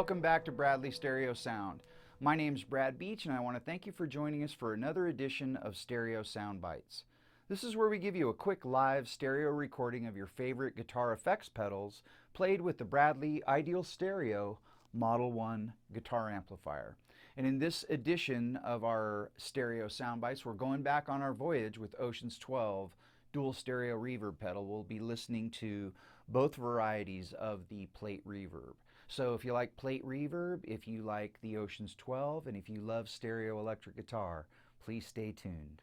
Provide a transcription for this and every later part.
welcome back to Bradley Stereo Sound. My name's Brad Beach, and I want to thank you for joining us for another edition of Stereo Sound Bites. This is where we give you a quick live stereo recording of your favorite guitar effects pedals played with the Bradley Ideal Stereo Model 1 guitar amplifier. And in this edition of our Stereo Sound Bites, we're going back on our voyage with Ocean's 12 Dual Stereo Reverb pedal. We'll be listening to both varieties of the plate reverb. So if you like plate reverb, if you like the Ocean's 12, and if you love stereo electric guitar, please stay tuned.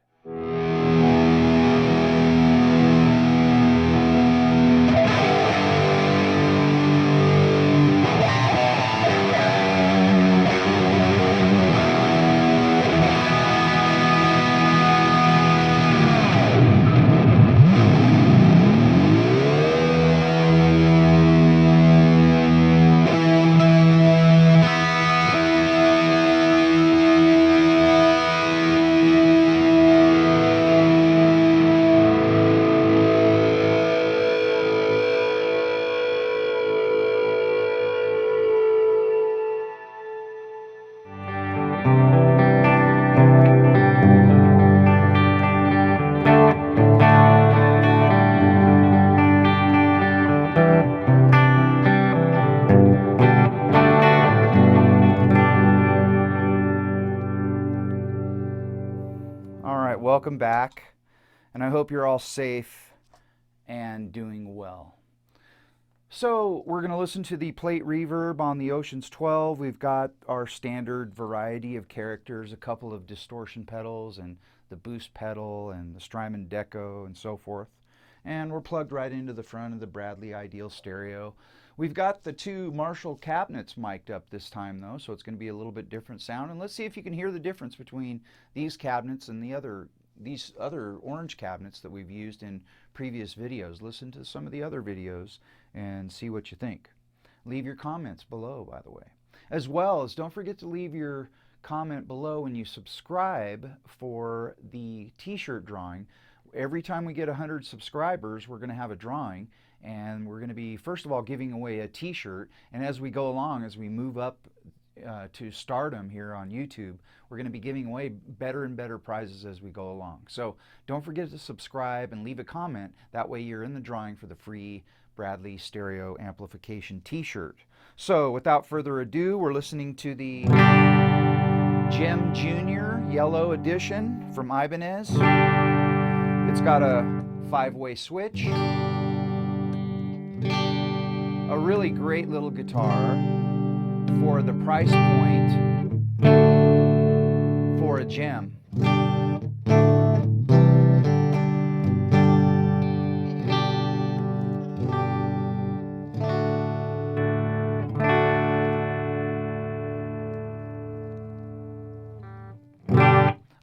Welcome back, and I hope you're all safe and doing well. So we're going to listen to the plate reverb on the Ocean's 12. We've got our standard variety of characters, a couple of distortion pedals and the boost pedal and the Strymon Deco and so forth. And we're plugged right into the front of the Bradley Ideal Stereo. We've got the two Marshall cabinets mic'd up this time though, so it's going to be a little bit different sound. And let's see if you can hear the difference between these cabinets and these other orange cabinets that we've used in previous videos. Listen to some of the other videos and see what you think. Leave your comments below, by the way. As well as don't forget to leave your comment below when you subscribe for the t-shirt drawing. Every time we get 100 subscribers, we're going to have a drawing, and we're going to be, first of all, giving away a t-shirt, and as we go along, as we move up to stardom here on YouTube, we're going to be giving away better and better prizes as we go along. So don't forget to subscribe and leave a comment. That way you're in the drawing for the free Bradley Stereo Amplification t-shirt. So without further ado, we're listening to the Gem Junior Yellow Edition from Ibanez. It's got a 5-way switch, a really great little guitar for the price point for a Gem.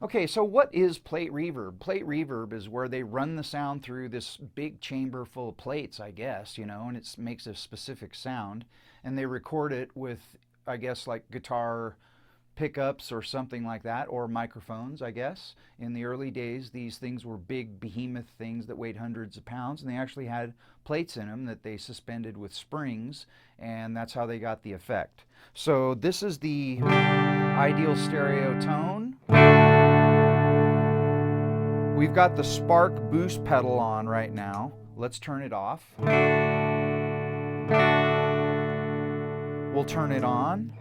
Okay, so what is plate reverb? Plate reverb is where they run the sound through this big chamber full of plates, I guess, and it makes a specific sound, and they record it with, I guess, like guitar pickups or something like that, or microphones, I guess. In the early days, these things were big behemoth things that weighed hundreds of pounds, and they actually had plates in them that they suspended with springs, and that's how they got the effect. So this is the Ideal Stereo tone. We've got the Spark boost pedal on right now. Let's turn it off. We'll turn it on.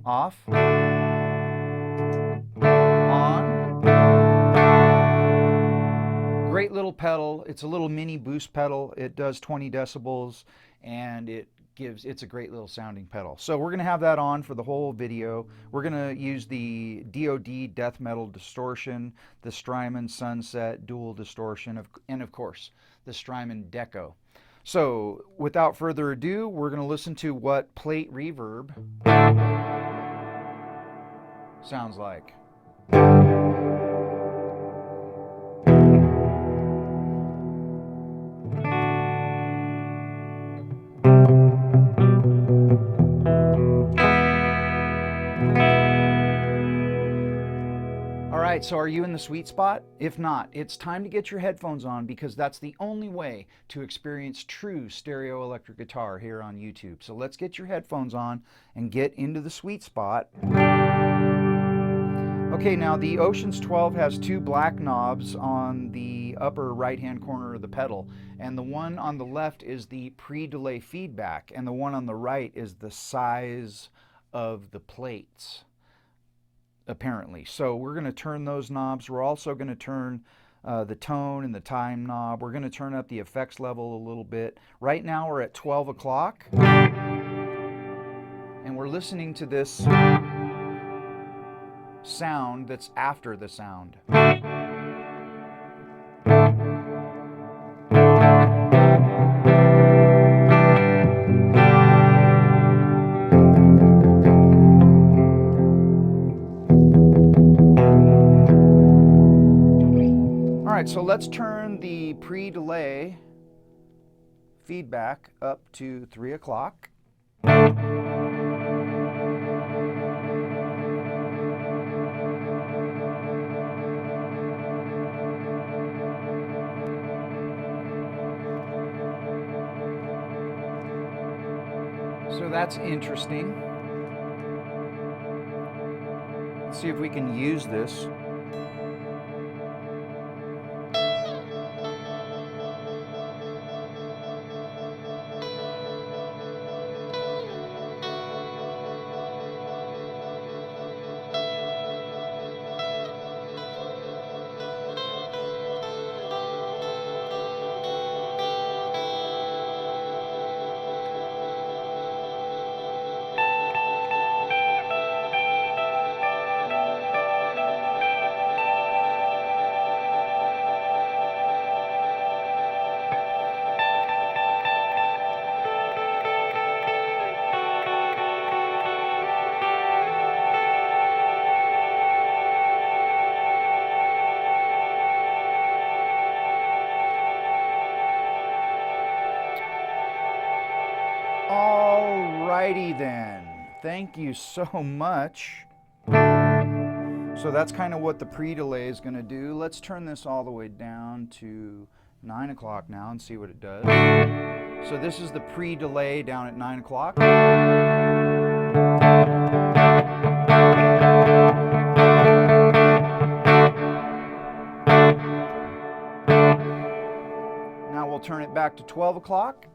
Off. On. Great little pedal. It's a little mini boost pedal. It does 20 decibels, and it's a great little sounding pedal. So we're going to have that on for the whole video. We're going to use the DOD Death Metal Distortion, the Strymon Sunset Dual Distortion, and of course the Strymon Deco. So without further ado, we're going to listen to what plate reverb sounds like. right, so are you in the sweet spot? If not, it's time to get your headphones on, because that's the only way to experience true stereo electric guitar here on YouTube. So let's get your headphones on and get into the sweet spot. Okay, now the Oceans 12 has two black knobs on the upper right-hand corner of the pedal, and the one on the left is the pre-delay feedback, and the one on the right is the size of the plates, apparently. So we're going to turn those knobs. We're also going to turn the tone and the time knob. We're going to turn up the effects level a little bit. Right now we're at 12 o'clock, and we're listening to this sound that's after the sound. All right, so let's turn the pre-delay feedback up to 3 o'clock. So that's interesting. Let's see if we can use this. Alrighty then, thank you so much. So that's kind of what the pre-delay is going to do. Let's turn this all the way down to 9 o'clock now and see what it does. So this is the pre-delay down at 9 o'clock. Now we'll turn it back to 12 o'clock.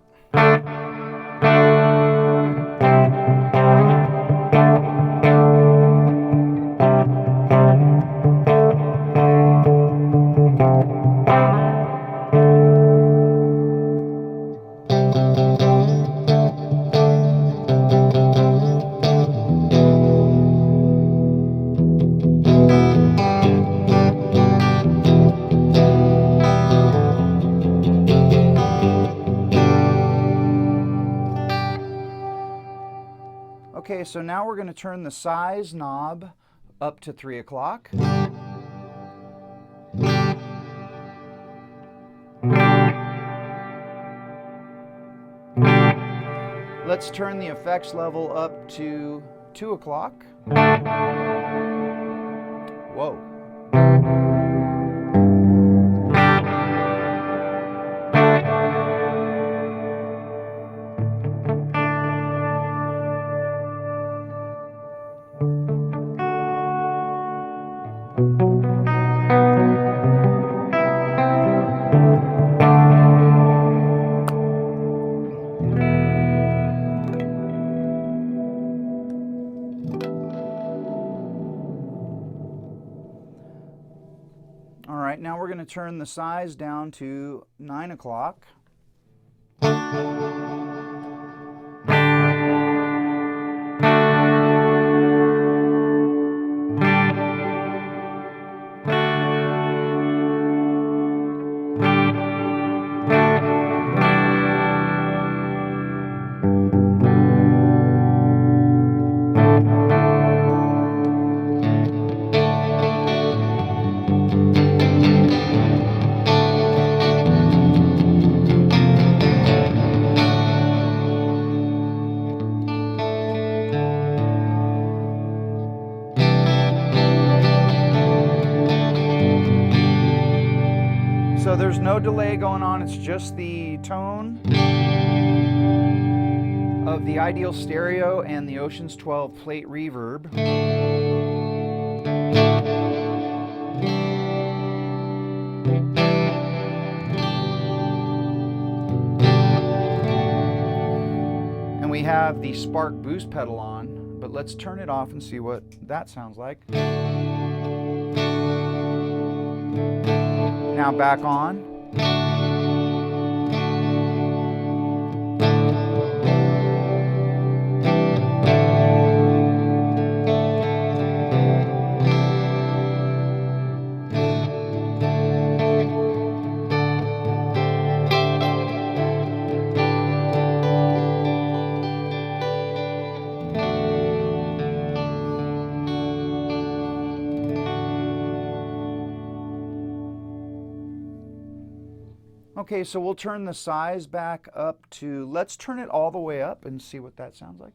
Okay, so now we're going to turn the size knob up to 3 o'clock. Let's turn the effects level up to 2 o'clock. Whoa. All right, now we're going to turn the size down to 9 o'clock. So there's no delay going on, it's just the tone of the Ideal Stereo and the Oceans 12 plate reverb. And we have the Spark boost pedal on, but let's turn it off and see what that sounds like. Now back on. Okay, so we'll turn the size back up to, let's turn it all the way up and see what that sounds like.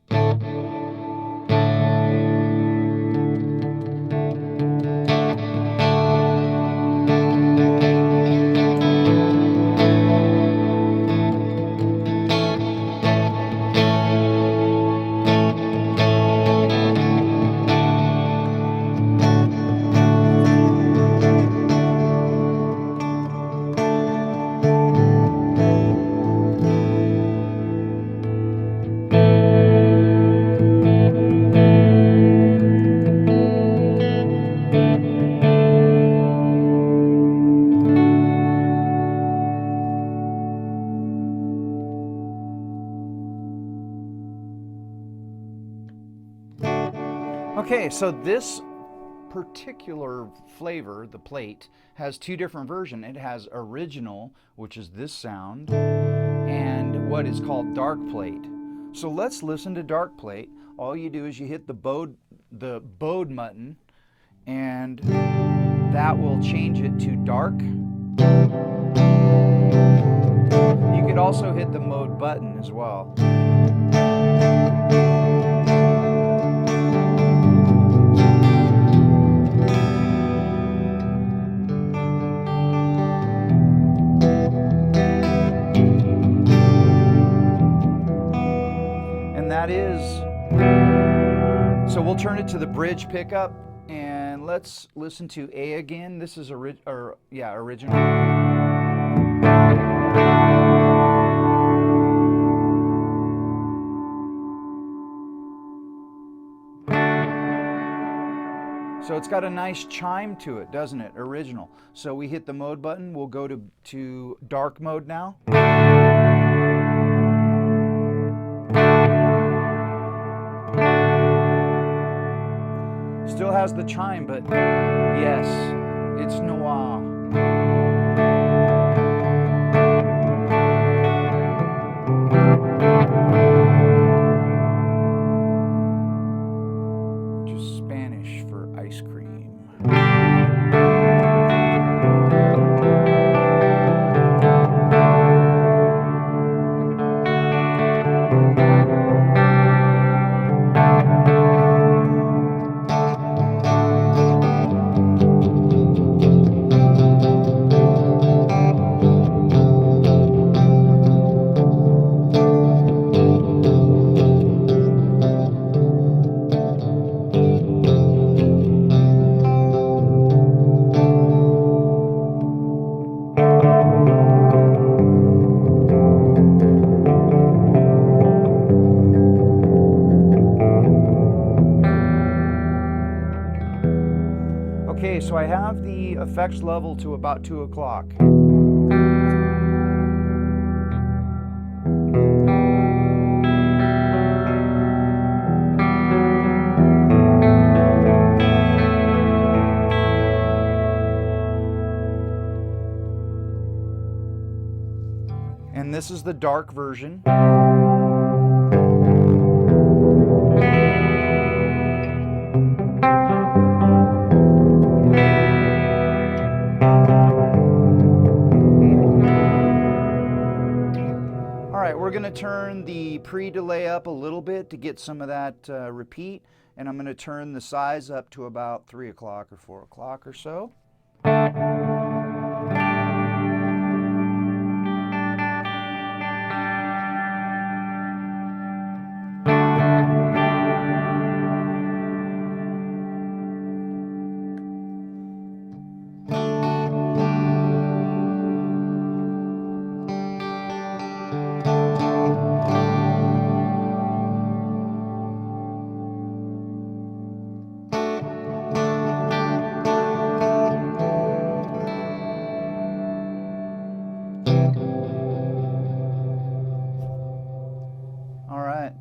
Okay, so this particular flavor, the plate, has two different versions. It has original, which is this sound, and what is called dark plate. So let's listen to dark plate. All you do is you hit the bowed button, and that will change it to dark. You could also hit the mode button as well. That is, so we'll turn it to the bridge pickup and let's listen to A again. This is original. So it's got a nice chime to it, doesn't it? Original. So we hit the mode button. We'll go to dark mode now. Still has the chime, but yes, it's noir. Which is Spanish for ice cream. Okay, so I have the effects level to about 2 o'clock. And this is the dark version. We're going to turn the pre-delay up a little bit to get some of that repeat, and I'm going to turn the size up to about 3 o'clock or 4 o'clock or so.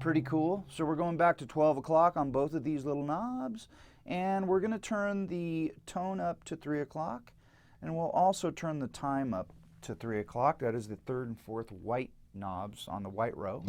Pretty cool. So we're going back to 12 o'clock on both of these little knobs, and we're going to turn the tone up to 3 o'clock, and we'll also turn the time up to 3 o'clock. That is the third and fourth white knobs on the white row.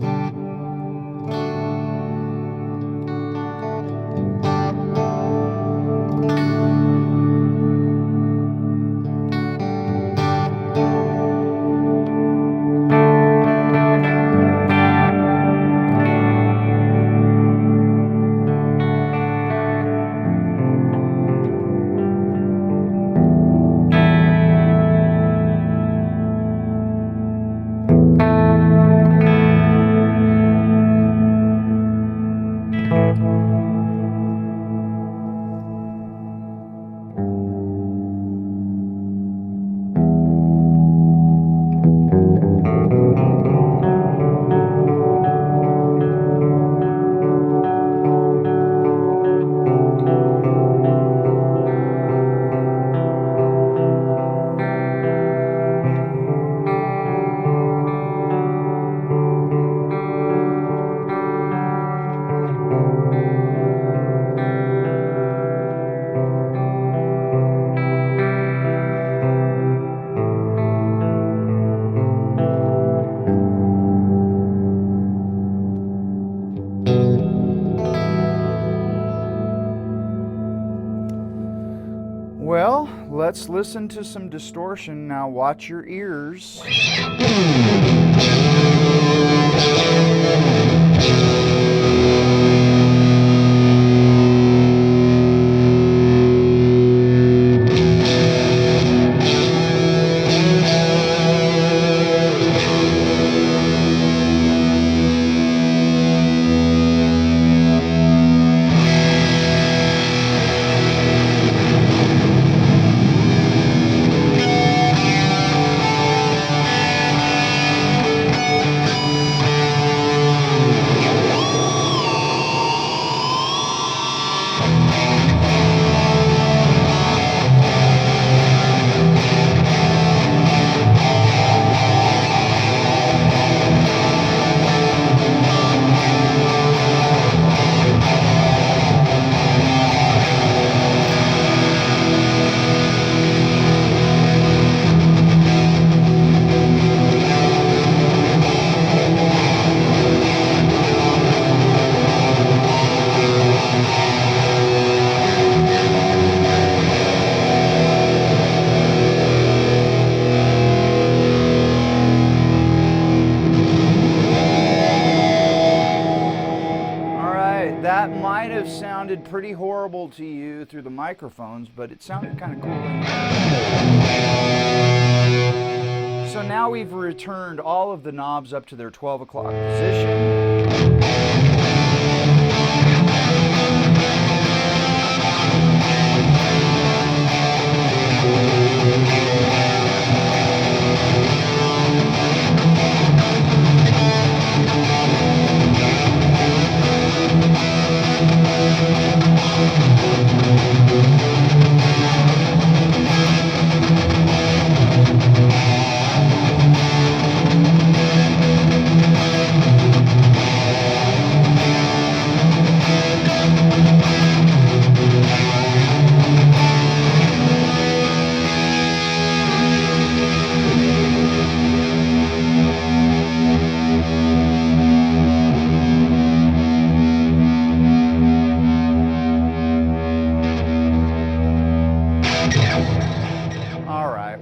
Well, let's listen to some distortion. Now watch your ears. That might have sounded pretty horrible to you through the microphones, but it sounded kind of cool. So now we've returned all of the knobs up to their 12 o'clock position.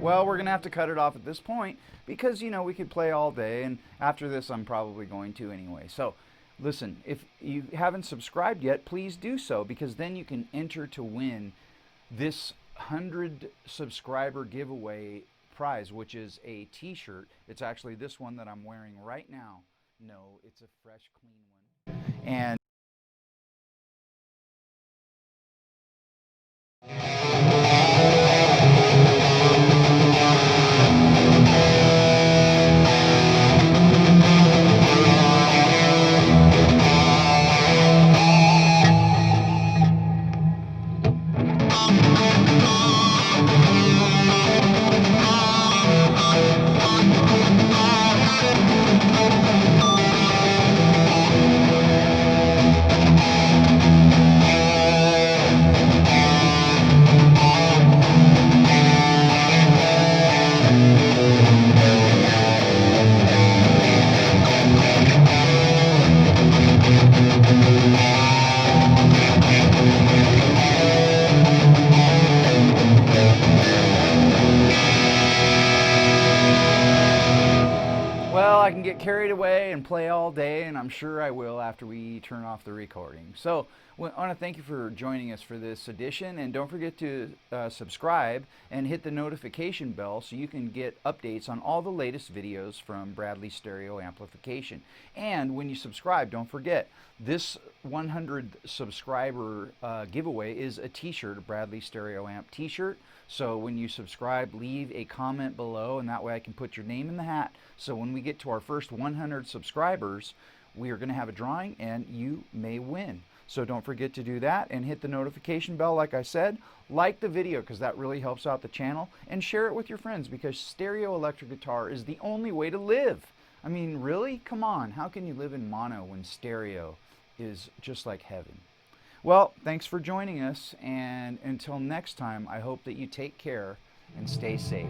Well, we're going to have to cut it off at this point because, you know, we could play all day, and after this I'm probably going to anyway. So, listen, if you haven't subscribed yet, please do so, because then you can enter to win this 100 subscriber giveaway prize, which is a t-shirt. It's actually this one that I'm wearing right now. No, it's a fresh, clean one. And and play all day, and I'm sure I will after we turn off the recording. So I want to thank you for joining us for this edition, and don't forget to subscribe and hit the notification bell so you can get updates on all the latest videos from Bradley Stereo Amplification. And when you subscribe, don't forget, this 100 subscriber giveaway is a t-shirt, a Bradley Stereo Amp t-shirt. So when you subscribe, leave a comment below, and that way I can put your name in the hat. So when we get to our first 100 subscribers, we are going to have a drawing, and you may win. So don't forget to do that, and hit the notification bell like I said. Like the video because that really helps out the channel, and share it with your friends because stereo electric guitar is the only way to live. I mean, really? Come on. How can you live in mono when stereo is just like heaven? Well, thanks for joining us, and until next time, I hope that you take care and stay safe.